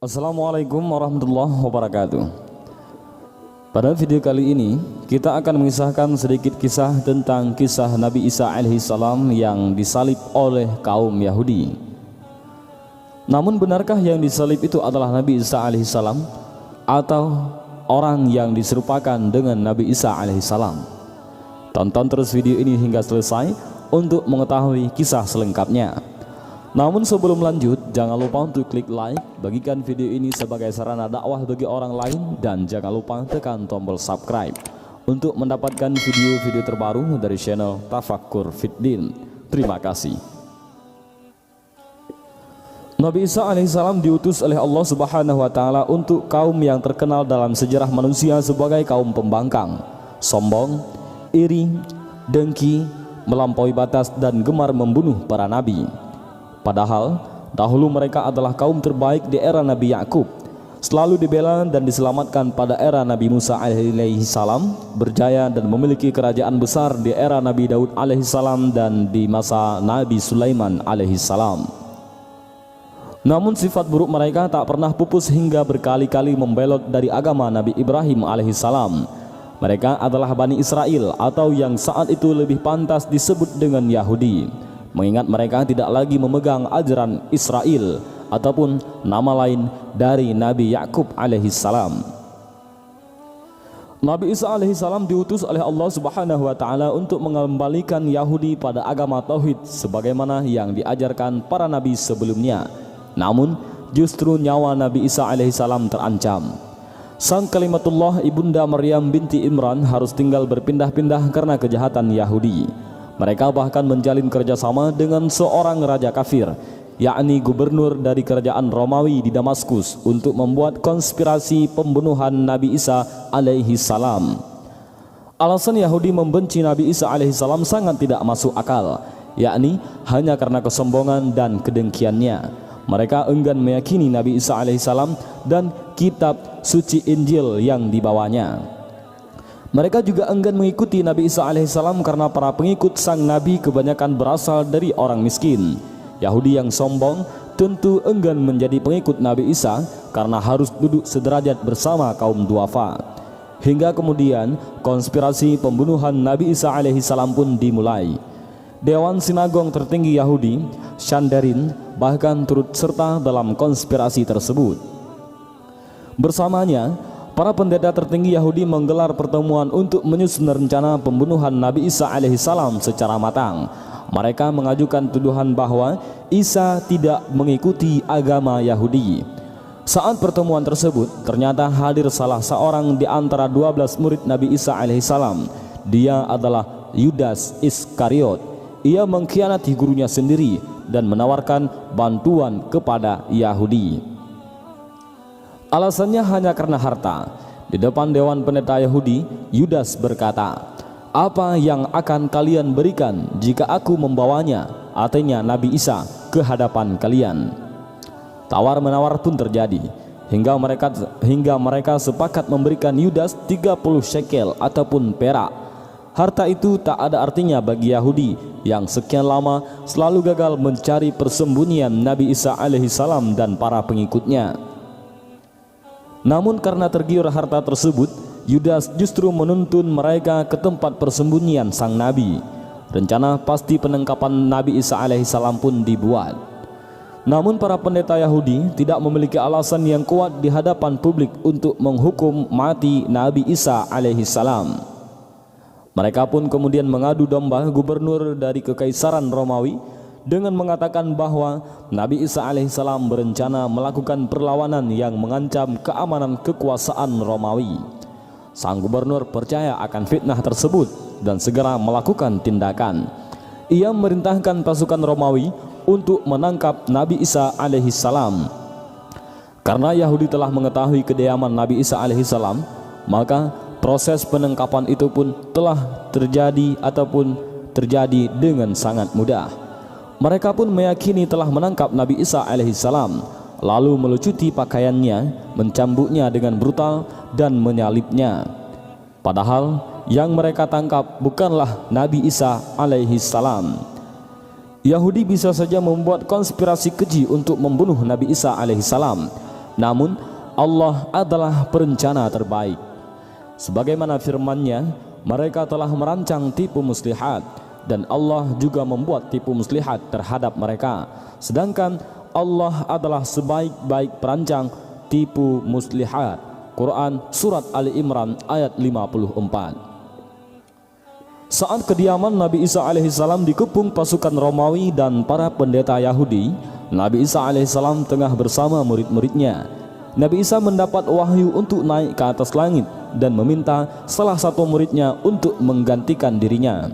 Assalamualaikum warahmatullahi wabarakatuh. Pada video kali ini kita akan mengisahkan sedikit kisah tentang kisah Nabi Isa alaihissalam yang disalib oleh kaum Yahudi. Namun benarkah yang disalib itu adalah Nabi Isa alaihissalam atau orang yang diserupakan dengan Nabi Isa alaihissalam? Tonton terus video ini hingga selesai untuk mengetahui kisah selengkapnya. Namun sebelum lanjut, jangan lupa untuk klik like, bagikan video ini sebagai sarana dakwah bagi orang lain, dan jangan lupa tekan tombol subscribe untuk mendapatkan video-video terbaru dari channel Tafakkur Fiddin. Terima kasih. Nabi Isa alaihissalam diutus oleh Allah Subhanahu wa Ta'ala untuk kaum yang terkenal dalam sejarah manusia sebagai kaum pembangkang, sombong, iri, dengki, melampaui batas, dan gemar membunuh para nabi. Padahal dahulu mereka adalah kaum terbaik di era Nabi Yakub, selalu dibela dan diselamatkan pada era Nabi Musa alaihissalam, berjaya dan memiliki kerajaan besar di era Nabi Daud alaihissalam dan di masa Nabi Sulaiman alaihissalam. Namun sifat buruk mereka tak pernah pupus hingga berkali-kali membelot dari agama Nabi Ibrahim alaihissalam. Mereka adalah Bani Israel, atau yang saat itu lebih pantas disebut dengan Yahudi, mengingat mereka tidak lagi memegang ajaran Israel ataupun nama lain dari Nabi Yakub alaihissalam. Nabi Isa alaihissalam diutus oleh Allah Subhanahu wa Ta'ala untuk mengembalikan Yahudi pada agama tauhid sebagaimana yang diajarkan para nabi sebelumnya. Namun justru nyawa Nabi Isa alaihissalam terancam. Sang kalimatullah ibunda Maryam binti Imran harus tinggal berpindah-pindah karena kejahatan Yahudi. Mereka bahkan menjalin kerjasama dengan seorang raja kafir, yakni gubernur dari kerajaan Romawi di Damaskus, untuk membuat konspirasi pembunuhan Nabi Isa alaihi salam. Alasan Yahudi membenci Nabi Isa alaihi salam sangat tidak masuk akal, yakni hanya karena kesombongan dan kedengkiannya. Mereka enggan meyakini Nabi Isa alaihi salam dan kitab suci Injil yang dibawanya. Mereka juga enggan mengikuti Nabi Isa alaihissalam karena para pengikut sang Nabi kebanyakan berasal dari orang miskin. Yahudi yang sombong tentu enggan menjadi pengikut Nabi Isa karena harus duduk sederajat bersama kaum duafa. Hingga kemudian konspirasi pembunuhan Nabi Isa alaihissalam pun dimulai. Dewan Sinagog tertinggi Yahudi, Sanhedrin, bahkan turut serta dalam konspirasi tersebut. Bersamanya, para pendeta tertinggi Yahudi menggelar pertemuan untuk menyusun rencana pembunuhan Nabi Isa alaihissalam secara matang. Mereka mengajukan tuduhan bahwa Isa tidak mengikuti agama Yahudi. Saat pertemuan tersebut, ternyata hadir salah seorang di antara 12 murid Nabi Isa alaihissalam. Dia adalah Yudas Iskariot. Ia mengkhianati gurunya sendiri dan menawarkan bantuan kepada Yahudi. Alasannya hanya karena harta. Di depan dewan pendeta Yahudi, Yudas berkata, "Apa yang akan kalian berikan jika aku membawanya," artinya Nabi Isa, "ke hadapan kalian?" Tawar-menawar pun terjadi hingga mereka sepakat memberikan Yudas 30 shekel ataupun perak. Harta itu tak ada artinya bagi Yahudi yang sekian lama selalu gagal mencari persembunyian Nabi Isa alaihissalam dan para pengikutnya. Namun karena tergiur harta tersebut, Yudas justru menuntun mereka ke tempat persembunyian sang Nabi. Rencana pasti penangkapan Nabi Isa alaihissalam pun dibuat. Namun para pendeta Yahudi tidak memiliki alasan yang kuat di hadapan publik untuk menghukum mati Nabi Isa alaihissalam. Mereka pun kemudian mengadu domba gubernur dari Kekaisaran Romawi dengan mengatakan bahwa Nabi Isa alaihissalam berencana melakukan perlawanan yang mengancam keamanan kekuasaan Romawi. Sang gubernur percaya akan fitnah tersebut dan segera melakukan tindakan. Ia memerintahkan pasukan Romawi untuk menangkap Nabi Isa alaihissalam. Karena Yahudi telah mengetahui kediaman Nabi Isa alaihissalam, maka proses penangkapan itu pun telah terjadi dengan sangat mudah. Mereka pun meyakini telah menangkap Nabi Isa alaihissalam, lalu melucuti pakaiannya, mencambuknya dengan brutal dan menyalibnya. Padahal yang mereka tangkap bukanlah Nabi Isa alaihissalam. Yahudi bisa saja membuat konspirasi keji untuk membunuh Nabi Isa alaihissalam, Namun Allah adalah perencana terbaik. Sebagaimana firman-Nya, mereka telah merancang tipu muslihat, dan Allah juga membuat tipu muslihat terhadap mereka. Sedangkan Allah adalah sebaik-baik perancang tipu muslihat. Quran Surat Ali Imran ayat 54. Saat kediaman Nabi Isa alaihissalam dikepung pasukan Romawi dan para pendeta Yahudi, Nabi Isa alaihissalam tengah bersama murid-muridnya. Nabi Isa mendapat wahyu untuk naik ke atas langit dan meminta salah satu muridnya untuk menggantikan dirinya.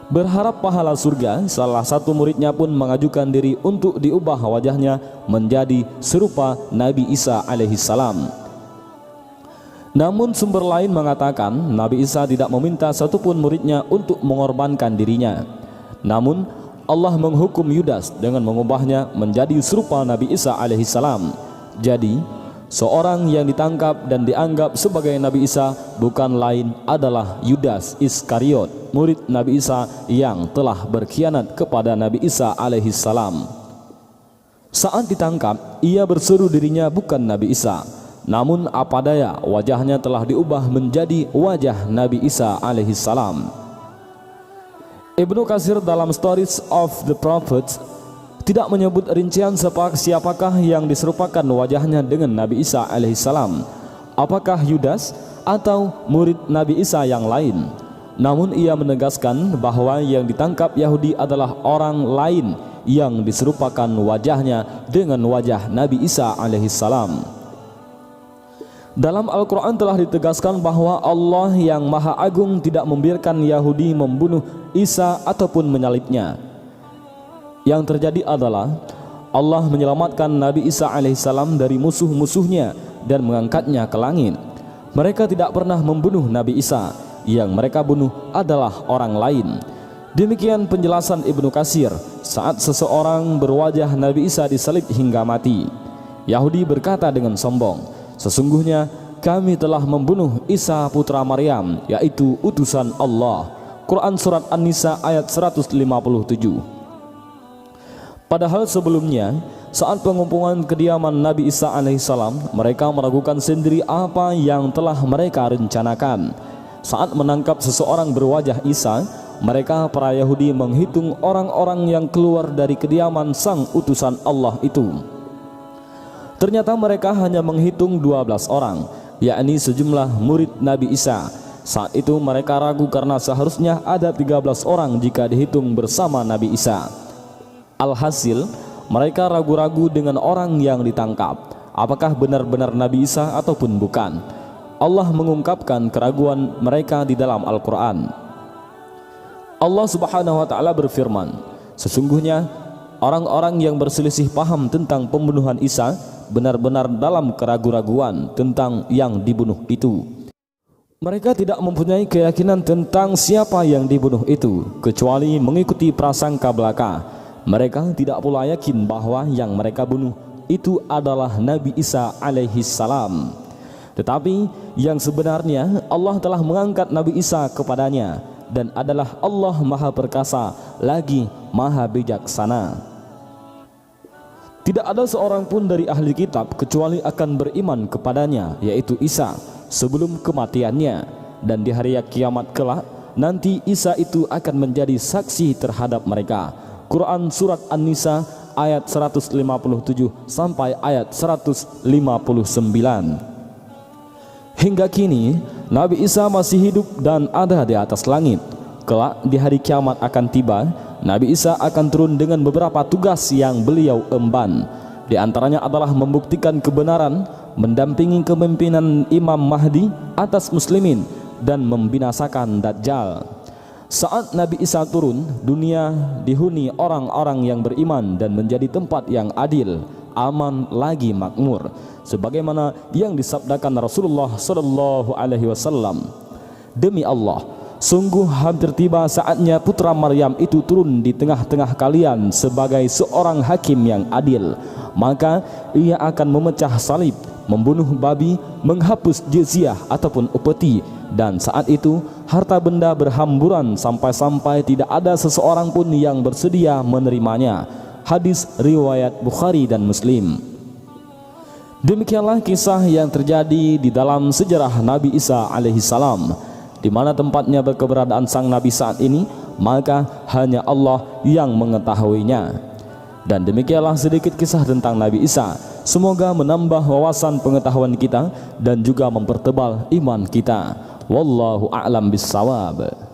Berharap pahala surga, salah satu muridnya pun mengajukan diri untuk diubah wajahnya menjadi serupa Nabi Isa alaihissalam. Namun sumber lain mengatakan Nabi Isa tidak meminta satupun muridnya untuk mengorbankan dirinya. Namun Allah menghukum Yudas dengan mengubahnya menjadi serupa Nabi Isa alaihissalam. Jadi seorang yang ditangkap dan dianggap sebagai Nabi Isa bukan lain adalah Yudas Iskariot, murid Nabi Isa yang telah berkhianat kepada Nabi Isa alaihissalam. Saat ditangkap, ia berseru dirinya bukan Nabi Isa. Namun apa daya, wajahnya telah diubah menjadi wajah Nabi Isa alaihissalam. Ibnu Katsir dalam Stories of the Prophets tidak menyebut rincian siapakah yang diserupakan wajahnya dengan Nabi Isa alaihissalam, apakah Yudas atau murid Nabi Isa yang lain. Namun ia menegaskan bahwa yang ditangkap Yahudi adalah orang lain yang diserupakan wajahnya dengan wajah Nabi Isa alaihissalam. Dalam Al-Quran telah ditegaskan bahwa Allah yang Maha Agung tidak membiarkan Yahudi membunuh Isa ataupun menyalibnya. Yang terjadi adalah Allah menyelamatkan Nabi Isa alaihissalam dari musuh-musuhnya dan mengangkatnya ke langit. Mereka tidak pernah membunuh Nabi Isa, yang mereka bunuh adalah orang lain. Demikian penjelasan Ibnu Katsir saat seseorang berwajah Nabi Isa disalib hingga mati. Yahudi berkata dengan sombong, "Sesungguhnya kami telah membunuh Isa putra Maryam, yaitu utusan Allah." Quran Surat An-Nisa ayat 157. Padahal sebelumnya, saat pengepungan kediaman Nabi Isa alaihissalam, mereka meragukan sendiri apa yang telah mereka rencanakan. Saat menangkap seseorang berwajah Isa, mereka para Yahudi menghitung orang-orang yang keluar dari kediaman sang utusan Allah itu. Ternyata mereka hanya menghitung 12 orang, yakni sejumlah murid Nabi Isa. Saat itu mereka ragu karena seharusnya ada 13 orang jika dihitung bersama Nabi Isa. Alhasil, mereka ragu-ragu dengan orang yang ditangkap, apakah benar-benar Nabi Isa ataupun bukan. Allah mengungkapkan keraguan mereka di dalam Al-Quran. Allah Subhanahu wa Ta'ala berfirman, "Sesungguhnya orang-orang yang berselisih paham tentang pembunuhan Isa benar-benar dalam keraguan-raguan tentang yang dibunuh itu. Mereka tidak mempunyai keyakinan tentang siapa yang dibunuh itu, kecuali mengikuti prasangka belaka. Mereka tidak pula yakin bahwa yang mereka bunuh itu adalah Nabi Isa alaihissalam. Tetapi yang sebenarnya Allah telah mengangkat Nabi Isa kepadanya, dan adalah Allah Maha Perkasa lagi Maha Bijaksana. Tidak ada seorang pun dari ahli kitab kecuali akan beriman kepadanya, yaitu Isa, sebelum kematiannya. Dan di hari kiamat kelak, nanti Isa itu akan menjadi saksi terhadap mereka. Quran Surat An-Nisa ayat 157 sampai ayat 159. Hingga kini, Nabi Isa masih hidup dan ada di atas langit. Kelak di hari kiamat akan tiba, Nabi Isa akan turun dengan beberapa tugas yang beliau emban. Di antaranya adalah membuktikan kebenaran, mendampingi kepemimpinan Imam Mahdi atas muslimin, dan membinasakan Dajjal. Saat Nabi Isa turun, dunia dihuni orang-orang yang beriman dan menjadi tempat yang adil, aman lagi makmur, sebagaimana yang disabdakan Rasulullah SAW. Demi Allah, sungguh hampir tiba saatnya putra Maryam itu turun di tengah-tengah kalian sebagai seorang hakim yang adil. Maka ia akan memecah salib, membunuh babi, menghapus jizyah ataupun upeti, dan saat itu harta benda berhamburan sampai-sampai tidak ada seseorang pun yang bersedia menerimanya. Hadis riwayat Bukhari dan Muslim. Demikianlah kisah yang terjadi di dalam sejarah Nabi Isa alaihissalam. Di mana tempatnya berkeberadaan sang Nabi saat ini, maka hanya Allah yang mengetahuinya. Dan demikianlah sedikit kisah tentang Nabi Isa. Semoga menambah wawasan pengetahuan kita dan juga mempertebal iman kita. Wallahu a'lam bissawab.